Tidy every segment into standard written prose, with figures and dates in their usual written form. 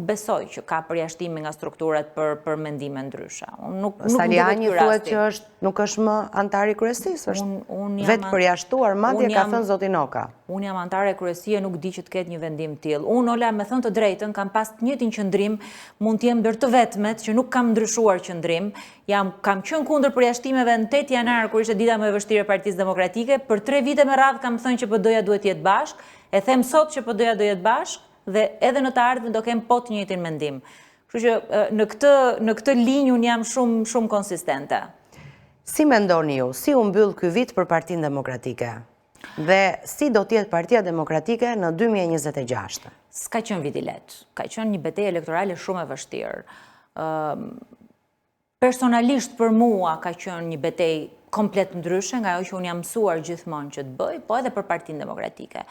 besoj që ka përjashtimi nga strukturat për mendime ndryshe. Saliani thuhet që nuk është më antar i kryesisë, është vetë përjashtuar, madje ka thënë zoti Noka. Unë jam antare e kryesie, nuk di që të ketë një vendim tillë. Unë, Ola, me thënë të drejtën, kam pas të njëjtin qëndrim, mund të jem ndër të vetmet që nuk kam ndryshuar qëndrim. Kam qenë kundër përjashtimeve në 8 janar, kur ishte dita më e vështirë e Partisë Demokratike. Për 3 vite me radhë kam thënë që PD-ja duhet jetë bashkë, e them sot që PD-ja do jetë bashkë, dhe edhe në të ardhmen do kem po të njëjtin mendim. Kështu që në këtë linjë unë jam shumë konsistente. Si mendoni ju, si u mbyll ky vit për Partinë Demokratike? Dhe si do t'jetë Partia Demokratike në 2026? S'ka qenë vit i lehtë. Ka qenë një betejë elektorale shumë e vështirë. Personalisht për mua ka qenë një betejë komplet ndryshe nga ajo që unë jam mësuar gjithmonë që të bëj, po edhe për Partinë Demokratike.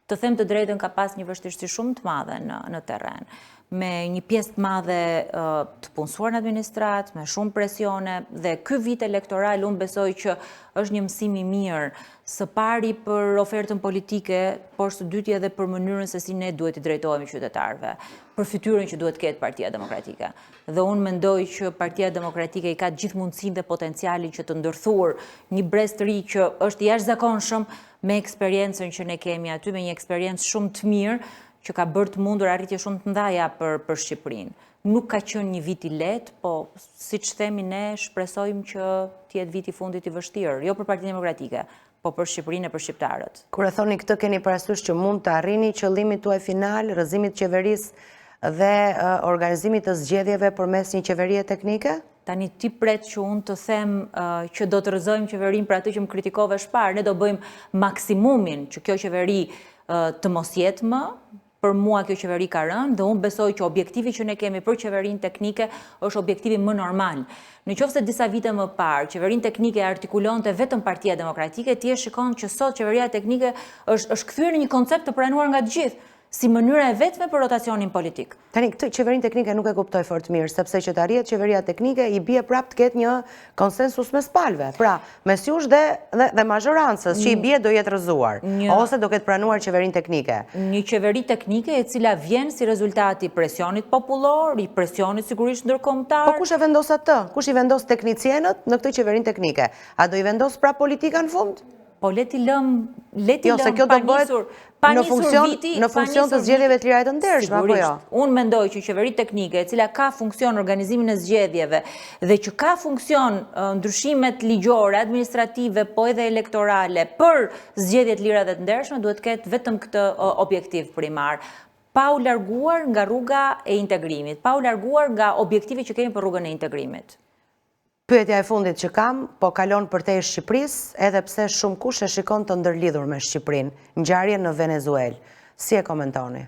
Të them të drejtën, ka pas një vështirësi shumë të madhe në terren, me një pjesë të madhe të punësuar në administrat, me shumë presione, dhe ky vit elektoral unë besoj që është një mësim i mirë, së pari për ofertën politike, por së dyti edhe për mënyrën se si ne duhet i drejtohemi qytetarëve, për fytyrën që duhet ketë Partia Demokratike. Dhe unë mendoj që Partia Demokratike i ka gjithë mundësinë dhe potencialin që të ndërthur një brez të ri që është jashtëzakonshëm, me eksperiencën që ne kemi aty, me një eksperiencë shumë të mirë, që ka bërë të mundur arritje shumë të ndaja për Shqipërinë. Nuk ka qenë një vit i lehtë, po siç themi ne shpresojmë që të jetë viti i fundit i vështirë, jo për Partinë Demokratike, po për Shqipërinë e për shqiptarët. Kur e thoni këtë, keni parasysh që mund të arrini qëllimit tuaj final, rrëzimit qeverisë dhe organizimit të zgjedhjeve përmes një qeverie teknike? Tani ti pret që unë të them që do të rrëzojmë qeverinë për atë që më kritikove shpar, ne do bëjmë maksimumin që kjo qeveri të mos jetë më. Për mua kjo qeveri ka rënë dhe unë besoj që objektivi që ne kemi për qeverinë teknike është objektivi më normal. Në qoftë se disa vite më parë, qeverinë teknike artikulonte vetëm Partia Demokratike, ti e shikon që sot qeveria teknike është kthyer në një koncept të pranuar nga të gjithë, si mënyra e vetme për rotacionin politik. Tani, këtë qeverinë teknike nuk e kuptoj fort mirë, sepse që të arrihet qeveria teknike i bie prapë të ketë një konsensus mes palëve. Pra, mes jush dhe mazhorancës që i bie do jetë rrëzuar, ose do ketë pranuar qeverinë teknike. Një qeveri teknike e cila vjen si rezultati i presionit popullor, i presionit sigurisht ndërkombëtar. Po kush e vendos atë? Kush i vendos teknicienët në këtë qeverinë teknike? A do i vendos pra politika në fund? Po leti lëm në funksion të zgjedhjeve të lira e të ndershme, apo jo? Unë mendoj që qeveri teknike, e cila ka funksion organizimin e zgjedhjeve dhe që ka funksion ndryshimet ligjore, administrative, po edhe elektorale për zgjedhje të lira dhe të ndershme, duhet ketë vetëm këtë objektiv primar. Pa u larguar nga rruga e integrimit, pa u larguar nga objektivi që kemi për rrugën e integrimit. Pyetja e fundit që kam, po kalon përtej Shqipërisë, edhe pse shumë kush e shikon të ndërlidhur me Shqipërinë, ngjarjen në Venezuelë. Si e komentoni?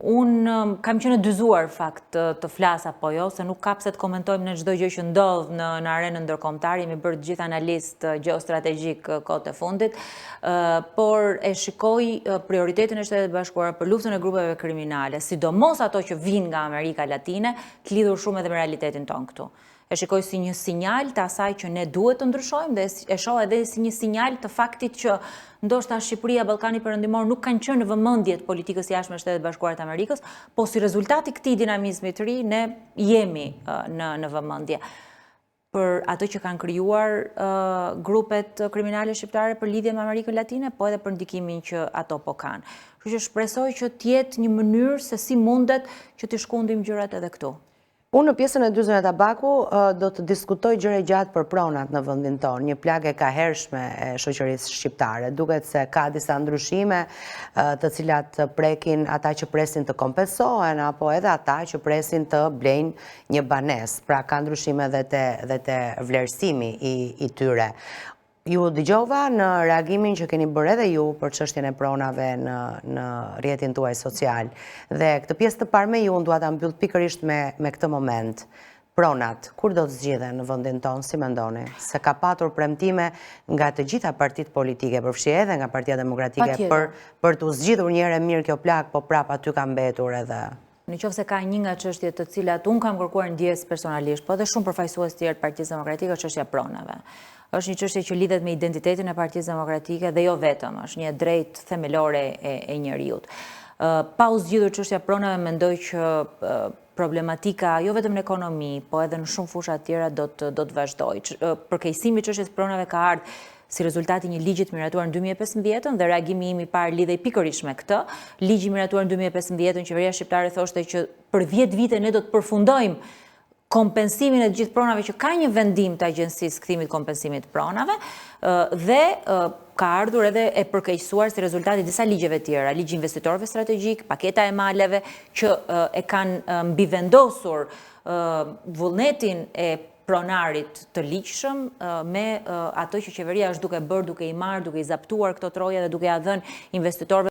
Unë kam qenë dyzuar fakt të flas apo jo, se nuk ka pse të komentojmë në çdo gjë që ndodh në arenën ndërkombëtare, jemi bërë të gjithë analistë gjeostrategjik kohët e fundit, por e shikoj prioritetin e Shtetit Bashkuar për luftën e grupeve kriminale, sidomos ato që vinë nga Amerika Latine, të lidhur shumë edhe me realitetin tonë këtu. E shikoj si një sinjal të asaj që ne duhet të ndryshojmë dhe e shoh edhe si një sinjal të faktit që ndoshta Shqipëria, Ballkani Perëndimor nuk kanë qenë në vëmendje të politikës jashtme të Shtetit Bashkuar të Amerikës, po si rezultati këtij dinamizmi të ri ne jemi në vëmendje. Për atë që kanë krijuar grupet kriminale shqiptare për lidhje me Amerikën Latine, po edhe për ndikimin që ato po kanë. Kështu që shpresoj që të jetë një mënyrë se si mundet që të shkundim gjërat edhe këtu. Unë në pjesën e dyzën e tabaku do të diskutoj gjëre gjatë për pronat në vendin tonë, një plagë e kahershme e shoqërisë shqiptare. Duket se ka disa ndryshime të cilat prekin ata që presin të kompensohen, apo edhe ata që presin të blejnë një banesë. Pra ka ndryshime dhe te vlerësimi i tyre. Ju dëgjova në reagimin që keni bërë edhe ju për çështjen e pronave në rrjetin tuaj social. Dhe këtë pjesë të parë me ju unë dua ta mbyll pikërisht me këtë moment. Pronat, kur do të zgjidhen në vendin tonë, si mendoni? Se ka patur premtime nga të gjitha partitë politike, përfshirë edhe nga Partia Demokratike, për të zgjidhur një herë mirë kjo plagë, po prap aty ka mbetur edhe. Nëse ka një nga çështjet të cilat unë kam kërkuar ndjes personalisht, po edhe shumë përfaqësues të tjerë të Partisë Demokratike, është çështja e pronave. Është një çështje që lidhet me identitetin e Partisë Demokratike dhe jo vetëm, është një drejtë themelore e njeriut. Pa u zgjidhur çështja e pronave, mendoj që problematika jo vetëm në ekonomi, po edhe në shumë fusha tjera do të vazhdojë. Përkeqësimi i çështjes së pronave ka ardhur si rezultati një ligji të miratuar në 2015 dhe reagimi im i parë lidhej pikërisht me këtë. Ligji i miratuar në 2015, qeveria shqiptare thoshte që për 10 vite ne do të përfundojmë kompensimin e të gjithë pronave, që ka një vendim të Agjencisë Kthimit Kompensimit të Pronave, dhe ka ardhur edhe e përkeqësuar si rezultati disa ligjeve tjera, ligji investitorëve strategjik, paketa e maleve, që e kanë mbivendosur vullnetin e pronarit të ligjshëm me ato që qeveria është duke bërë, duke i marrë, duke i zaptuar këto troja dhe duke ia dhënë investitorëve